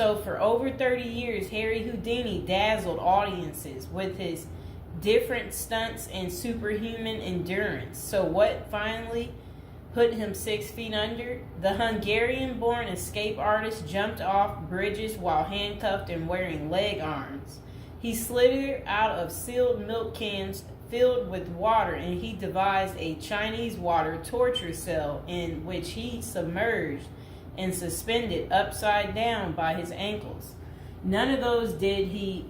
So for over 30 years, Harry Houdini dazzled audiences with his different stunts and superhuman endurance. So what finally put him 6 feet under? The Hungarian-born escape artist jumped off bridges while handcuffed and wearing leg irons. He slithered out of sealed milk cans filled with water, and he devised a Chinese water torture cell in which he submerged and suspended upside down by his ankles. None of those did he.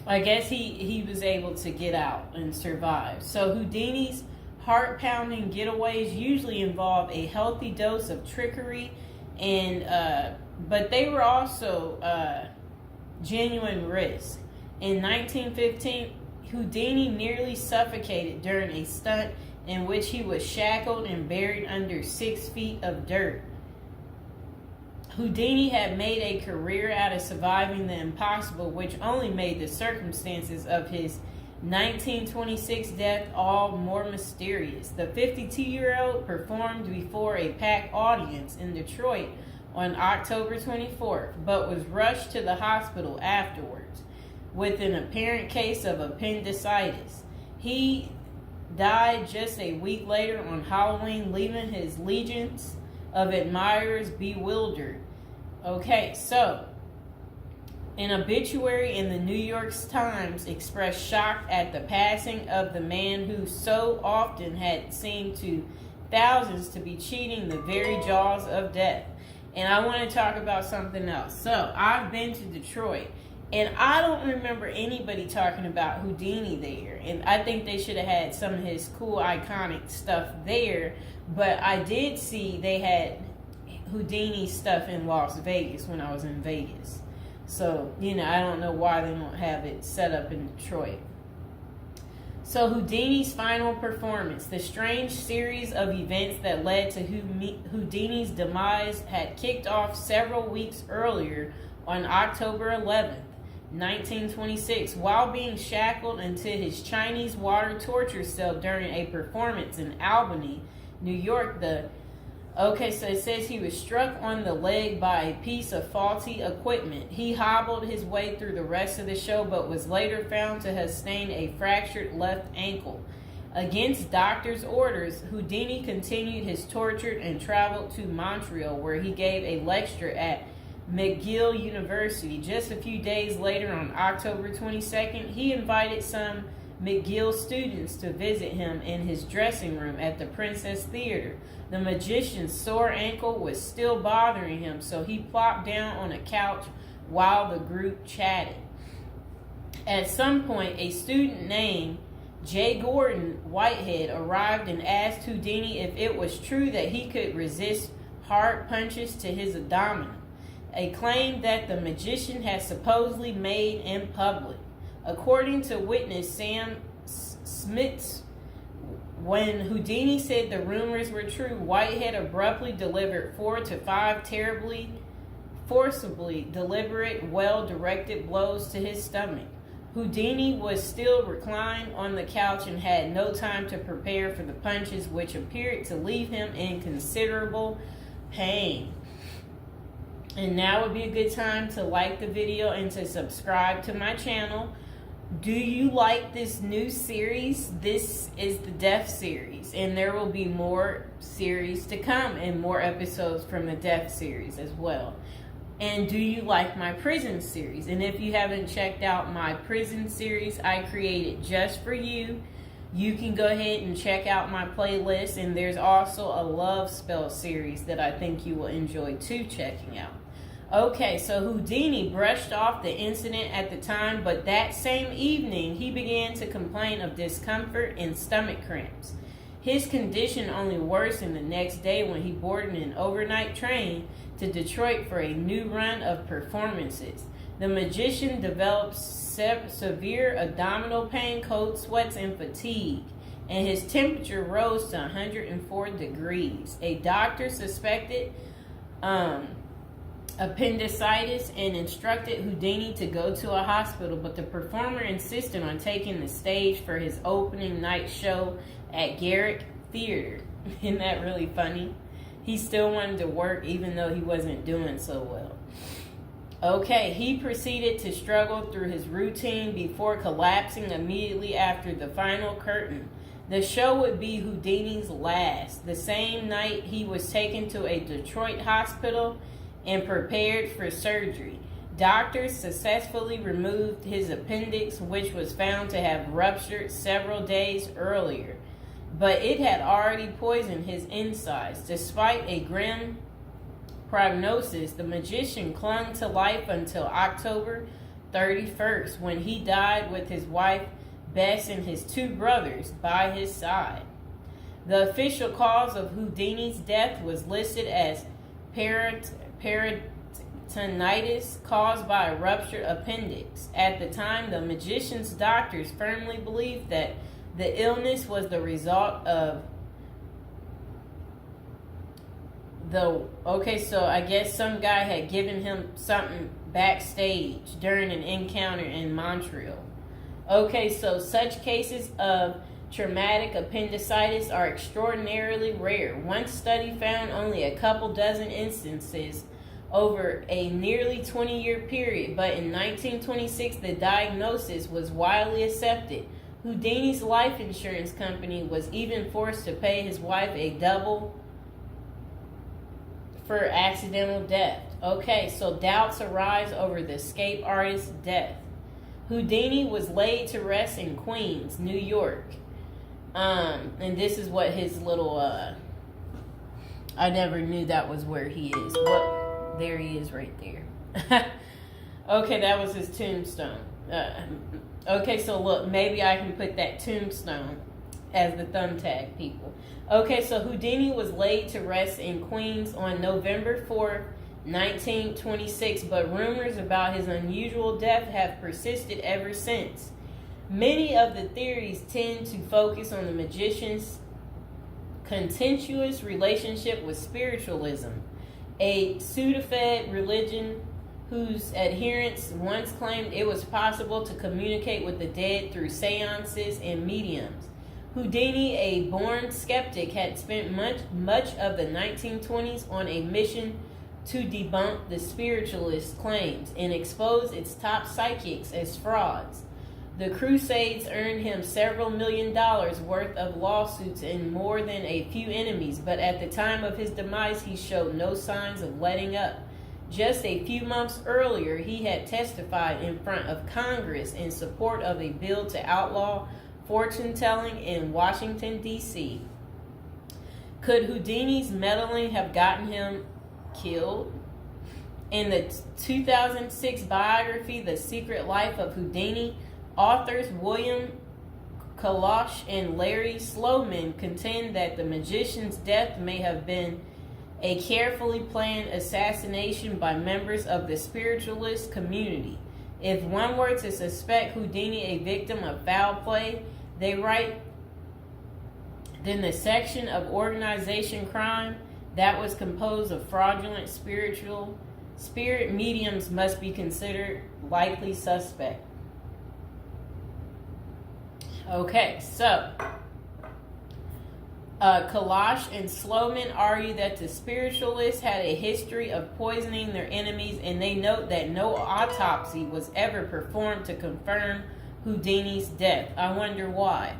I guess he was able to get out and survive. So Houdini's heart-pounding getaways usually involve a healthy dose of trickery, and but they were also genuine risk. In 1915, Houdini nearly suffocated during a stunt in which he was shackled and buried under 6 feet of dirt. Houdini had made a career out of surviving the impossible, which only made the circumstances of his 1926 death all more mysterious. The 52-year-old performed before a packed audience in Detroit on October 24th, but was rushed to the hospital afterwards with an apparent case of appendicitis. He died just a week later on Halloween, leaving his legions of admirers bewildered. Okay, so an obituary in the New York Times expressed shock at the passing of the man who so often had seemed to thousands to be cheating the very jaws of death. And I want to talk about something else. So I've been to Detroit, and I don't remember anybody talking about Houdini there. And I think they should have had some of his cool, iconic stuff there. But I did see they had Houdini stuff in Las Vegas when I was in Vegas. So, I don't know why they don't have it set up in Detroit. So Houdini's final performance. The strange series of events that led to Houdini's demise had kicked off several weeks earlier on October 11th, 1926, while being shackled into his Chinese water torture cell during a performance in Albany, New York. So it says he was struck on the leg by a piece of faulty equipment. He hobbled his way through the rest of the show, but was later found to have sustained a fractured left ankle. Against doctors' orders, Houdini continued his torture and traveled to Montreal, where he gave a lecture at McGill University. Just a few days later, on October 22nd, he invited some McGill students to visit him in his dressing room at the Princess Theater. The magician's sore ankle was still bothering him, so he plopped down on a couch while the group chatted. At some point, a student named J. Gordon Whitehead arrived and asked Houdini if it was true that he could resist hard punches to his abdomen, a claim that the magician had supposedly made in public. According to witness Sam Smits, when Houdini said the rumors were true, Whitehead abruptly delivered 4 to 5 terribly, forcibly deliberate, well-directed blows to his stomach. Houdini was still reclined on the couch and had no time to prepare for the punches, which appeared to leave him in considerable pain. And now would be a good time to like the video and to subscribe to my channel. Do you like this new series? This is the Death series, and there will be more series to come and more episodes from the Death series as well. And do you like my prison series? And if you haven't checked out my prison series I created just for you, you can go ahead and check out my playlist. And there's also a love spell series that I think you will enjoy too checking out. Okay, so Houdini brushed off the incident at the time, but that same evening he began to complain of discomfort and stomach cramps. His condition only worsened the next day when he boarded an overnight train to Detroit for a new run of performances. The magician developed severe abdominal pain, cold sweats, and fatigue, and his temperature rose to 104 degrees. A doctor suspected appendicitis and instructed Houdini to go to a hospital, but the performer insisted on taking the stage for his opening night show at Garrick Theater. Isn't that really funny? He still wanted to work even though he wasn't doing so well. Okay, he proceeded to struggle through his routine before collapsing immediately after the final curtain. The show would be Houdini's last. The same night, he was taken to a Detroit hospital and prepared for surgery. Doctors successfully removed his appendix, which was found to have ruptured several days earlier, but it had already poisoned his insides. Despite a grim prognosis, the magician clung to life until October 31st, when he died with his wife Bess and his two brothers by his side. The official cause of Houdini's death was listed as peritonitis caused by a ruptured appendix. At the time, the magician's doctors firmly believed that the illness was the result of so I guess some guy had given him something backstage during an encounter in Montreal. Okay, so such cases of traumatic appendicitis are extraordinarily rare. One study found only a couple dozen instances over a nearly 20-year period, but in 1926 the diagnosis was widely accepted. Houdini's life insurance company was even forced to pay his wife a double for accidental death. Okay, so doubts arise over the escape artist's death. Houdini was laid to rest in Queens, New York. And this is what his little, I never knew that was where he is. There he is right there. Okay, that was his tombstone. Okay, so look, maybe I can put that tombstone as the thumbtack, people. Okay, so Houdini was laid to rest in Queens on November 4th, 1926, but rumors about his unusual death have persisted ever since. Many of the theories tend to focus on the magician's contentious relationship with spiritualism, a pseudo-fed religion whose adherents once claimed it was possible to communicate with the dead through seances and mediums. Houdini, a born skeptic, had spent much of the 1920s on a mission to debunk the spiritualist claims and expose its top psychics as frauds. The crusades earned him several $1 million worth of lawsuits and more than a few enemies, but at the time of his demise, he showed no signs of letting up. Just a few months earlier, he had testified in front of Congress in support of a bill to outlaw fortune-telling in Washington, D.C. Could Houdini's meddling have gotten him killed? In the 2006 biography, The Secret Life of Houdini, authors William Kalash and Larry Sloman contend that the magician's death may have been a carefully planned assassination by members of the spiritualist community. If one were to suspect Houdini a victim of foul play, they write, then the section of organization crime that was composed of fraudulent spirit mediums must be considered likely suspect. Okay, so Kalash and Sloman argue that the spiritualists had a history of poisoning their enemies, and they note that no autopsy was ever performed to confirm Houdini's death. I wonder why.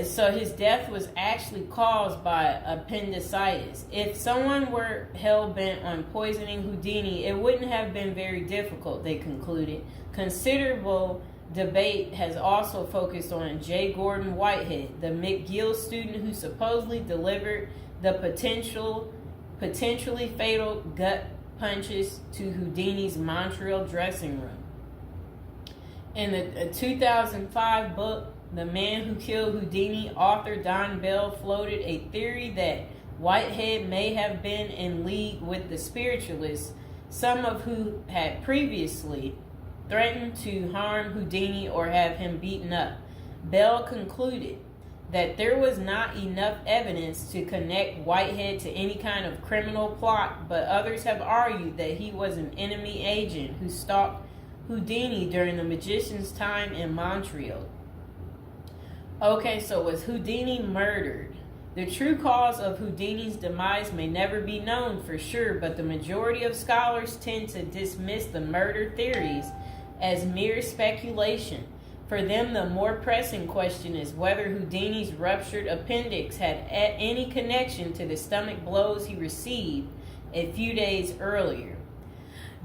So his death was actually caused by appendicitis. If someone were hell-bent on poisoning Houdini, it wouldn't have been very difficult, they concluded. Considerable debate has also focused on J. Gordon Whitehead, the McGill student who supposedly delivered the potentially fatal gut punches to Houdini's Montreal dressing room. In the 2005 book, The Man Who Killed Houdini, author Don Bell floated a theory that Whitehead may have been in league with the spiritualists, some of who had previously threatened to harm Houdini or have him beaten up. Bell concluded that there was not enough evidence to connect Whitehead to any kind of criminal plot, but others have argued that he was an enemy agent who stalked Houdini during the magician's time in Montreal. Okay, so was Houdini murdered? The true cause of Houdini's demise may never be known for sure, but the majority of scholars tend to dismiss the murder theories as mere speculation. For them, the more pressing question is whether Houdini's ruptured appendix had any connection to the stomach blows he received a few days earlier.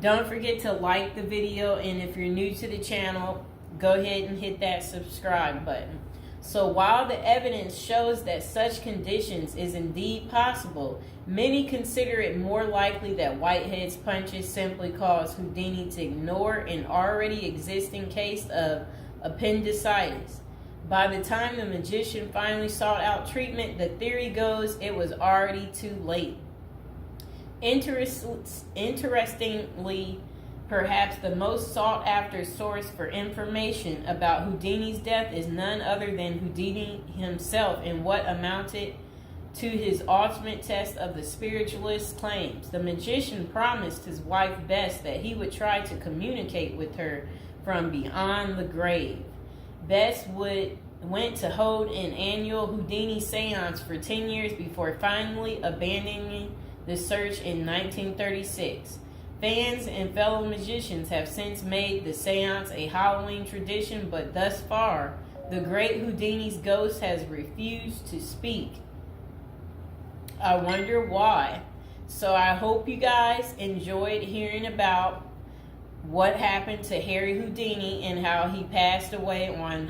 Don't forget to like the video, and if you're new to the channel, go ahead and hit that subscribe button. So while the evidence shows that such conditions is indeed possible, many consider it more likely that Whitehead's punches simply caused Houdini to ignore an already existing case of appendicitis. By the time the magician finally sought out treatment, the theory goes it was already too late. Interestingly, perhaps the most sought after source for information about Houdini's death is none other than Houdini himself in what amounted to his ultimate test of the spiritualist's claims. The magician promised his wife Bess that he would try to communicate with her from beyond the grave. Bess went to hold an annual Houdini seance for 10 years before finally abandoning the search in 1936. Fans and fellow magicians have since made the seance a Halloween tradition, but thus far, the great Houdini's ghost has refused to speak. I wonder why. So I hope you guys enjoyed hearing about what happened to Harry Houdini and how he passed away on